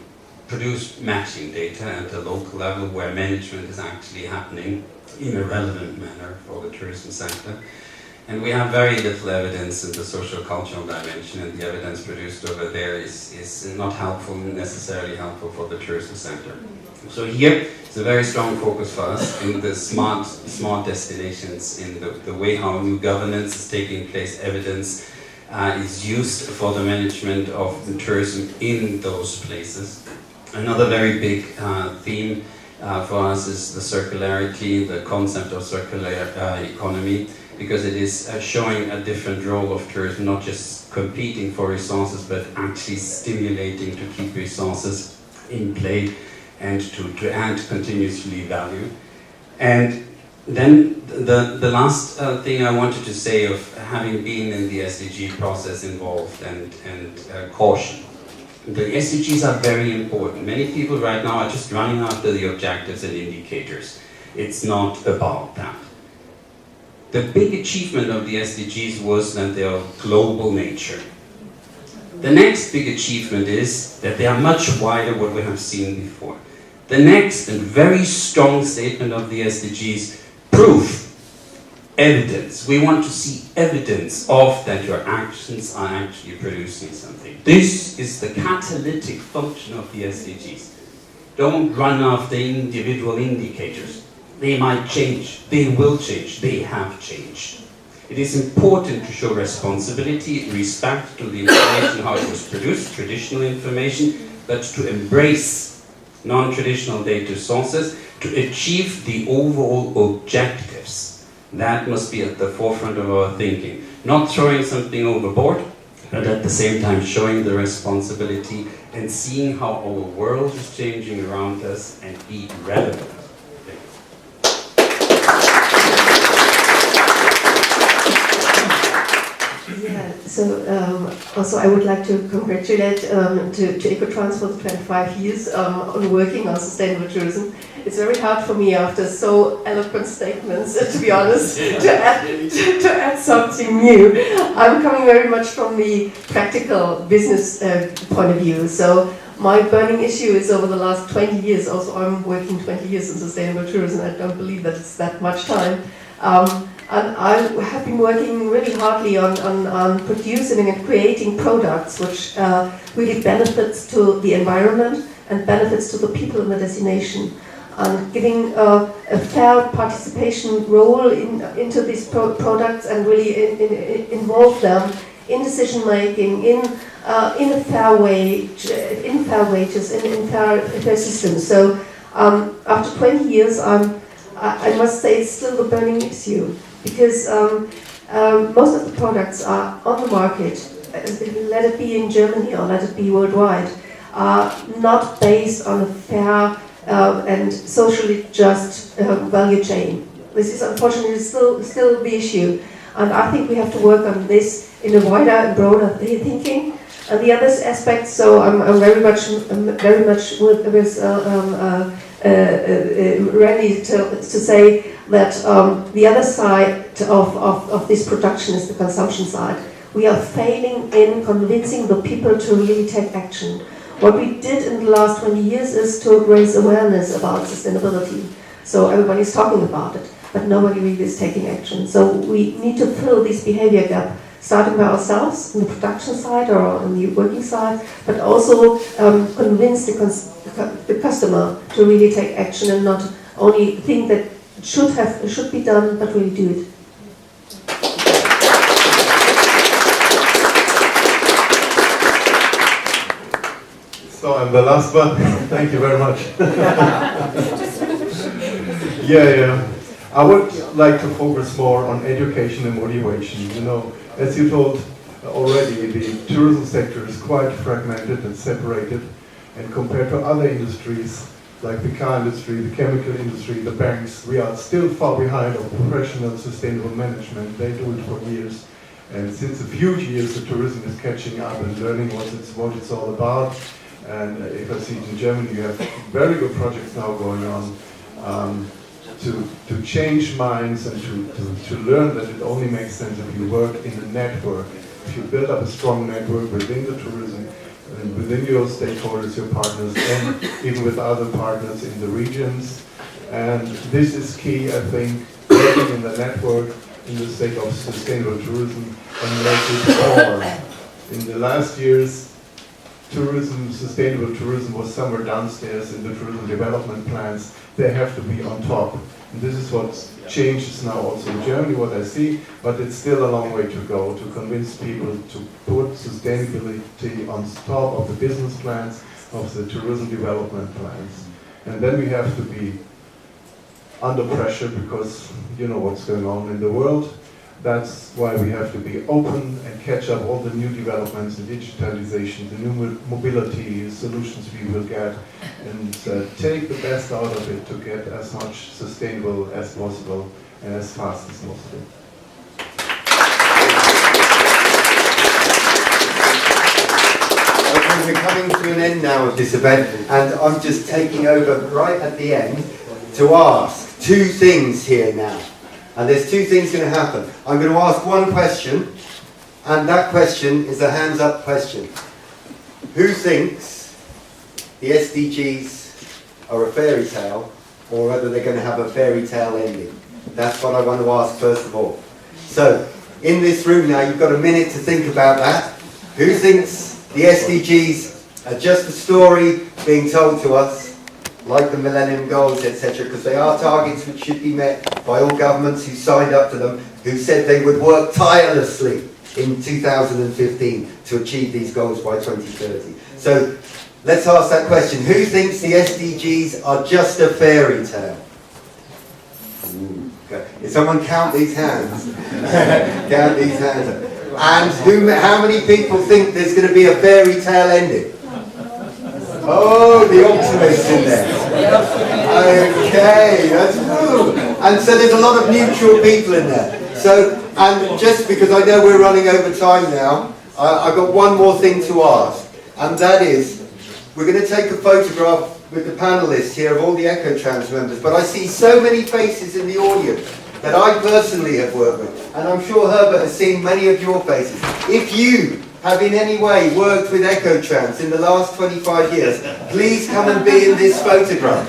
produce matching data at the local level, where management is actually happening in a relevant manner for the tourism sector. And we have very little evidence in the social cultural dimension, and the evidence produced over there is not helpful, necessarily helpful for the tourism sector. So here, it's a very strong focus for us in the smart destinations, in the way how new governance is taking place, evidence is used for the management of tourism in those places. Another very big theme for us is the circularity, the concept of circular economy, because it is showing a different role of tourism, not just competing for resources, but actually stimulating to keep resources in play and to add continuously value. And then the last thing I wanted to say, of having been in the SDG process involved and caution. The SDGs are very important. Many people right now are just running after the objectives and indicators. It's not about that. The big achievement of the SDGs was that they are of global nature. The next big achievement is that they are much wider than what we have seen before. The next and very strong statement of the SDGs, proof, evidence. We want to see evidence of that your actions are actually producing something. This is the catalytic function of the SDGs. Don't run after individual indicators. They might change, they will change, they have changed. It is important to show responsibility, respect to the information, how it was produced, traditional information, but to embrace non-traditional data sources to achieve the overall objectives. That must be at the forefront of our thinking. Not throwing something overboard, but at the same time showing the responsibility and seeing how our world is changing around us and be relevant. Yeah, so also I would like to congratulate to Ecotrans for the 25 years on working on sustainable tourism. It's very hard for me after so eloquent statements, to be honest, to add something new. I'm coming very much from the practical business point of view. So my burning issue is over the last 20 years, also I'm working 20 years in sustainable tourism, I don't believe that it's that much time. And I have been working really hardly on producing and creating products which really benefits to the environment and benefits to the people in the destination. And giving a fair participation role into these products and really involve them in decision making, in a fair way, in fair wages, in fair systems. So after 20 years, I must say it's still the burning issue. Because most of the products are on the market, let it be in Germany or let it be worldwide, are not based on a fair and socially just value chain. This is unfortunately still the issue, and I think we have to work on this in a wider and broader thinking. And the other aspect, so I'm very much with Randy to say that the other side of this production is the consumption side. We are failing in convincing the people to really take action. What we did in the last 20 years is to raise awareness about sustainability. So everybody's talking about it, but nobody really is taking action. So we need to fill this behavior gap, starting by ourselves on the production side or on the working side, but also convince the customer to really take action and not only think that should be done, but really do it. So I'm the last one. Thank you very much. Yeah. I would like to focus more on education and motivation. You know, as you told already, the tourism sector is quite fragmented and separated, and compared to other industries like the car industry, the chemical industry, the banks, we are still far behind of professional sustainable management. They do it for years, and since a few years the tourism is catching up and learning what it's all about. And if I see it in Germany, you have very good projects now going on to change minds and to learn that it only makes sense if you work in a network if you build up a strong network within the tourism and within your stakeholders, your partners, and even with other partners in the regions. And this is key, I think, working in the network in the sake of sustainable tourism and make it more. In the last years, tourism, sustainable tourism was somewhere downstairs in the tourism development plans. They have to be on top. And this is what changes now also in Germany, what I see, but it's still a long way to go to convince people to put sustainability on top of the business plans, of the tourism development plans. And then we have to be under pressure because you know what's going on in the world. That's why we have to be open and catch up all the new developments in digitalization, the new mobility solutions we will get, and take the best out of it to get as much sustainable as possible and as fast as possible. Okay, we're coming to an end now of this event, and I'm just taking over right at the end to ask two things here now. And there's two things going to happen. I'm going to ask one question, and that question is a hands up question. Who thinks the SDGs are a fairy tale, or whether they're going to have a fairy tale ending? That's what I want to ask first of all. So, in this room now, you've got a minute to think about that. Who thinks the SDGs are just a story being told to us, like the Millennium Goals, etc., because they are targets which should be met by all governments who signed up to them, who said they would work tirelessly in 2015 to achieve these goals by 2030. So let's ask that question. Who thinks the SDGs are just a fairy tale? Okay. If someone count these hands. Count these hands. And how many people think there's going to be a fairy tale ending? Oh, the optimist in there. Okay, that's cool. And so there's a lot of neutral people in there. So, and just because I know we're running over time now, I've got one more thing to ask. And that is, we're going to take a photograph with the panelists here of all the Ecotrans members. But I see so many faces in the audience that I personally have worked with. And I'm sure Herbert has seen many of your faces. If you have in any way worked with Ecotrans in the last 25 years, please come and be in this photograph.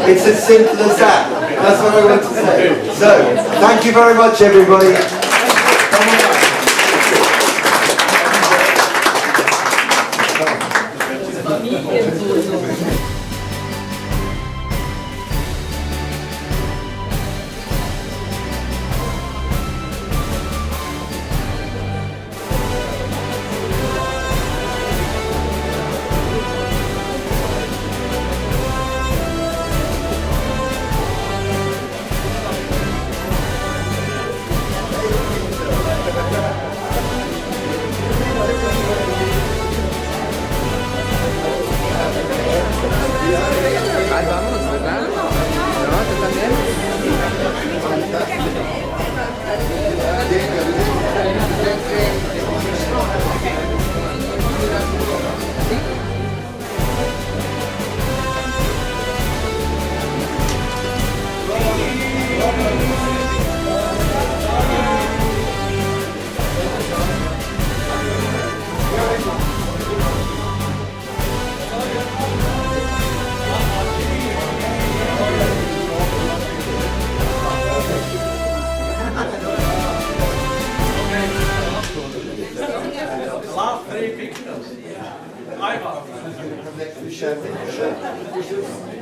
It's as simple as that. That's what I want to say. So, thank you very much, everybody.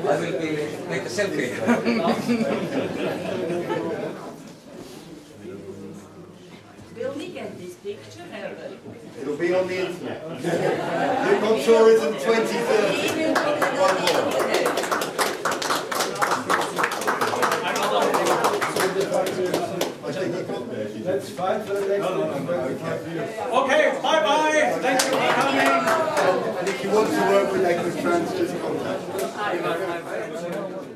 I will make a selfie. Will we get this picture, Herbert? It'll be on the internet. Look on Tourism 2030. One more. Let's fight for the next one. Okay, bye-bye. Thanks for coming. And if you want to work with Ecotrans, just contact us.